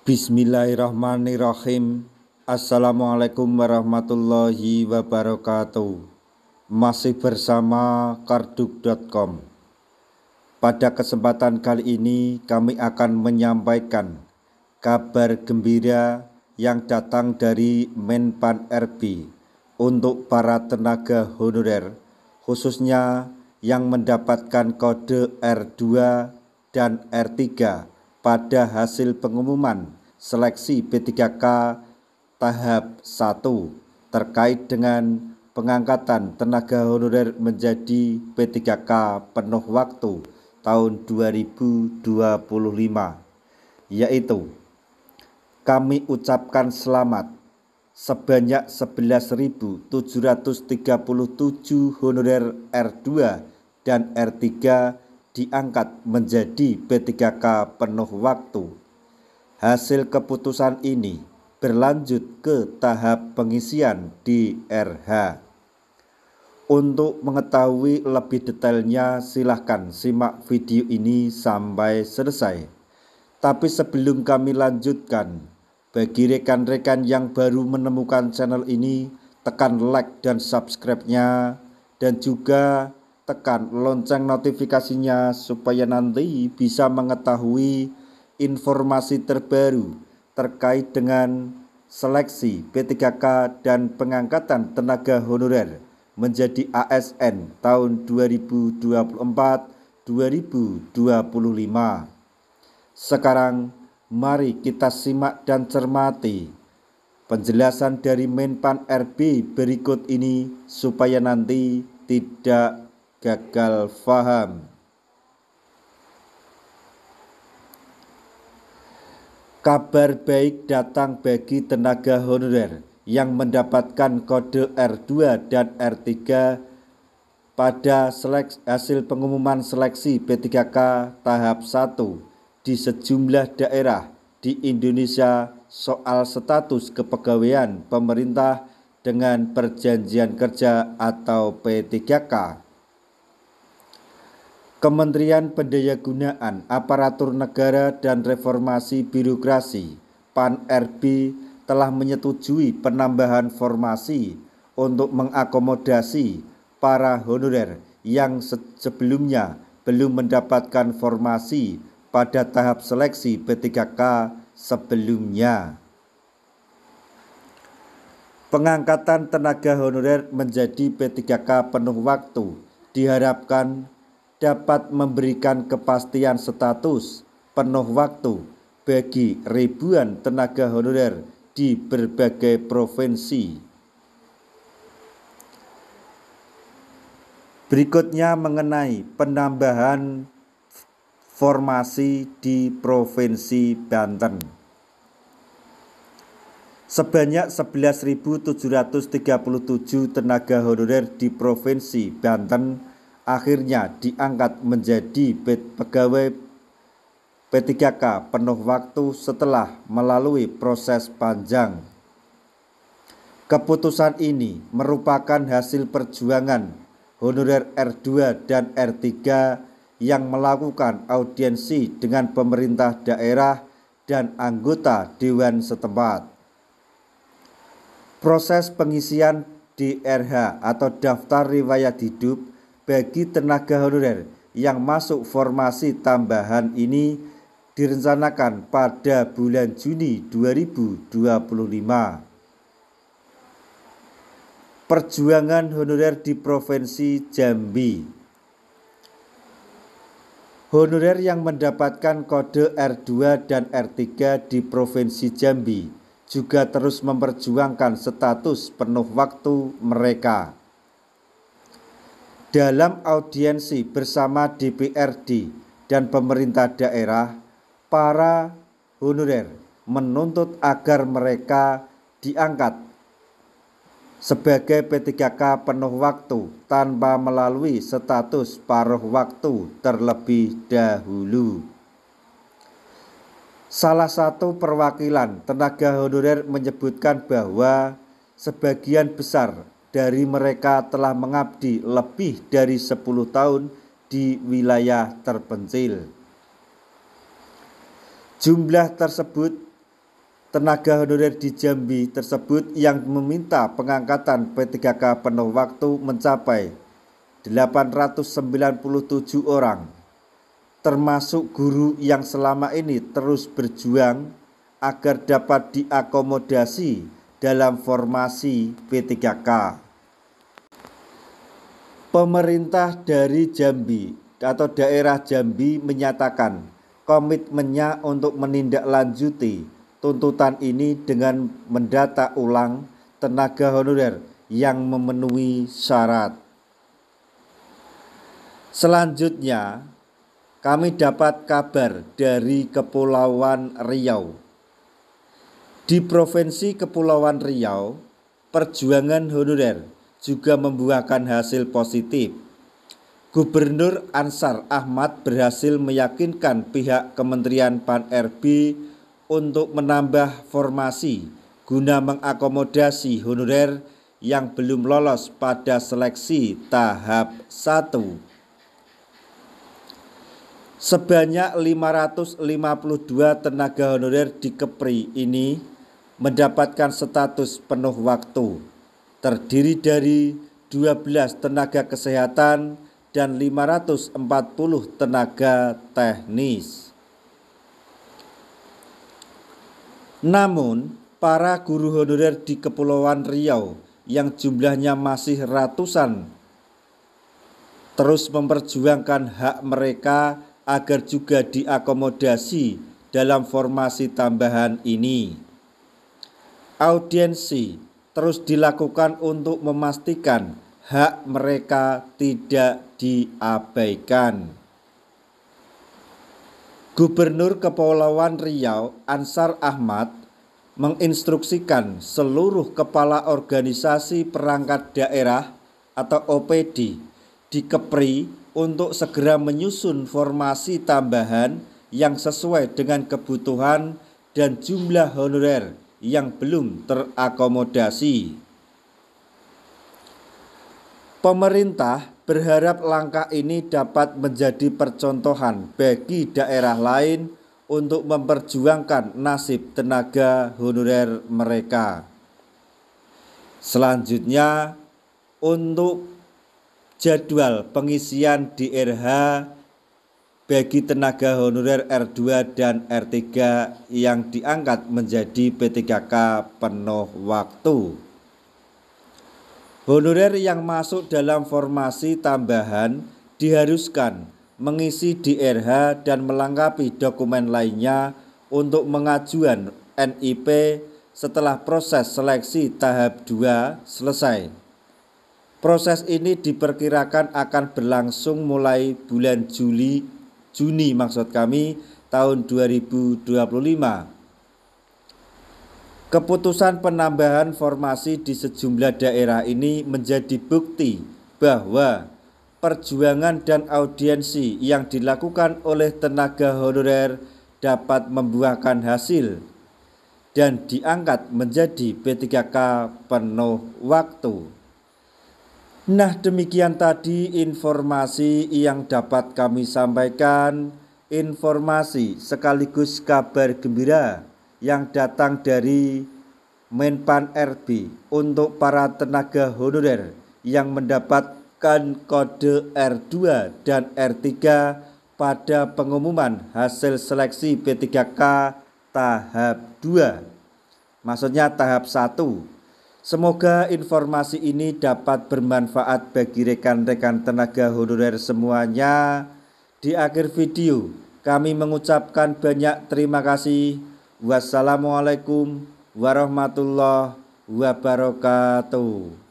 Bismillahirrahmanirrahim. Assalamualaikum warahmatullahi wabarakatuh. Masih bersama karduk.com. Pada kesempatan kali ini kami akan menyampaikan kabar gembira yang datang dari Menpan RB untuk para tenaga honorer, khususnya yang mendapatkan kode R2 dan R3 pada hasil pengumuman seleksi P3K tahap 1 terkait dengan pengangkatan tenaga honorer menjadi P3K penuh waktu tahun 2025, yaitu kami ucapkan selamat sebanyak 11.737 honorer R2 dan R3 diangkat menjadi P3K penuh waktu. Hasil keputusan ini berlanjut ke tahap pengisian di RH. Untuk mengetahui lebih detailnya silahkan simak video ini sampai selesai. Tapi sebelum kami lanjutkan, bagi rekan-rekan yang baru menemukan channel ini, tekan like dan subscribe-nya, dan juga tekan lonceng notifikasinya supaya nanti bisa mengetahui informasi terbaru terkait dengan seleksi P3K dan pengangkatan tenaga honorer menjadi ASN tahun 2024-2025. Sekarang mari kita simak dan cermati penjelasan dari Menpan RB berikut ini supaya nanti tidak gagal paham. Kabar baik datang bagi tenaga honorer yang mendapatkan kode R2 dan R3 pada hasil pengumuman seleksi P3K tahap 1 di sejumlah daerah di Indonesia soal status kepegawaian pemerintah dengan perjanjian kerja atau P3K. Kementerian Pendayagunaan Aparatur Negara dan Reformasi Birokrasi (PAN-RB) telah menyetujui penambahan formasi untuk mengakomodasi para honorer yang sebelumnya belum mendapatkan formasi pada tahap seleksi P3K sebelumnya. Pengangkatan tenaga honorer menjadi P3K penuh waktu diharapkan dapat memberikan kepastian status penuh waktu bagi ribuan tenaga honorer di berbagai provinsi. Berikutnya mengenai penambahan formasi di Provinsi Banten. Sebanyak 11.737 tenaga honorer di Provinsi Banten akhirnya diangkat menjadi pegawai P3K penuh waktu setelah melalui proses panjang. Keputusan ini merupakan hasil perjuangan honorer R2 dan R3 yang melakukan audiensi dengan pemerintah daerah dan anggota dewan setempat. Proses pengisian DRH atau daftar riwayat hidup bagi tenaga honorer yang masuk formasi tambahan ini direncanakan pada bulan Juni 2025. Perjuangan honorer di Provinsi Jambi. Honorer yang mendapatkan kode R2 dan R3 di Provinsi Jambi juga terus memperjuangkan status penuh waktu mereka. Dalam audiensi bersama DPRD dan pemerintah daerah, para honorer menuntut agar mereka diangkat sebagai P3K penuh waktu tanpa melalui status paruh waktu terlebih dahulu. Salah satu perwakilan tenaga honorer menyebutkan bahwa sebagian besar dari mereka telah mengabdi lebih dari 10 tahun di wilayah terpencil. Jumlah tersebut tenaga honorer di Jambi tersebut yang meminta pengangkatan P3K penuh waktu mencapai 897 orang, termasuk guru yang selama ini terus berjuang agar dapat diakomodasi dalam formasi P3K. Pemerintah dari Jambi atau daerah Jambi menyatakan komitmennya untuk menindaklanjuti tuntutan ini dengan mendata ulang tenaga honorer yang memenuhi syarat. Selanjutnya, kami dapat kabar dari Kepulauan Riau. Di Provinsi Kepulauan Riau, perjuangan honorer juga membuahkan hasil positif. Gubernur Ansar Ahmad berhasil meyakinkan pihak Kementerian Pan-RB untuk menambah formasi guna mengakomodasi honorer yang belum lolos pada seleksi tahap 1. Sebanyak 552 tenaga honorer di Kepri ini mendapatkan status penuh waktu, terdiri dari 12 tenaga kesehatan dan 540 tenaga teknis. Namun, para guru honorer di Kepulauan Riau yang jumlahnya masih ratusan terus memperjuangkan hak mereka agar juga diakomodasi dalam formasi tambahan ini. Audiensi terus dilakukan untuk memastikan hak mereka tidak diabaikan. Gubernur Kepulauan Riau Ansar Ahmad menginstruksikan seluruh kepala organisasi perangkat daerah atau OPD di Kepri untuk segera menyusun formasi tambahan yang sesuai dengan kebutuhan dan jumlah honorer yang belum terakomodasi. Pemerintah berharap langkah ini dapat menjadi percontohan bagi daerah lain untuk memperjuangkan nasib tenaga honorer mereka. Selanjutnya, untuk jadwal pengisian DRH bagi tenaga honorer R2 dan R3 yang diangkat menjadi P3K penuh waktu. Honorer yang masuk dalam formasi tambahan diharuskan mengisi DRH dan melengkapi dokumen lainnya untuk mengajukan NIP setelah proses seleksi tahap 2 selesai. Proses ini diperkirakan akan berlangsung mulai bulan Juni tahun 2025. Keputusan penambahan formasi di sejumlah daerah ini menjadi bukti bahwa perjuangan dan audiensi yang dilakukan oleh tenaga honorer dapat membuahkan hasil dan diangkat menjadi P3K penuh waktu. Nah, demikian tadi informasi yang dapat kami sampaikan, informasi sekaligus kabar gembira yang datang dari Menpan RB untuk para tenaga honorer yang mendapatkan kode R2 dan R3 pada pengumuman hasil seleksi P3K tahap 2, maksudnya tahap 1. Semoga informasi ini dapat bermanfaat bagi rekan-rekan tenaga honorer semuanya. Di akhir video kami mengucapkan banyak terima kasih. Wassalamualaikum warahmatullahi wabarakatuh.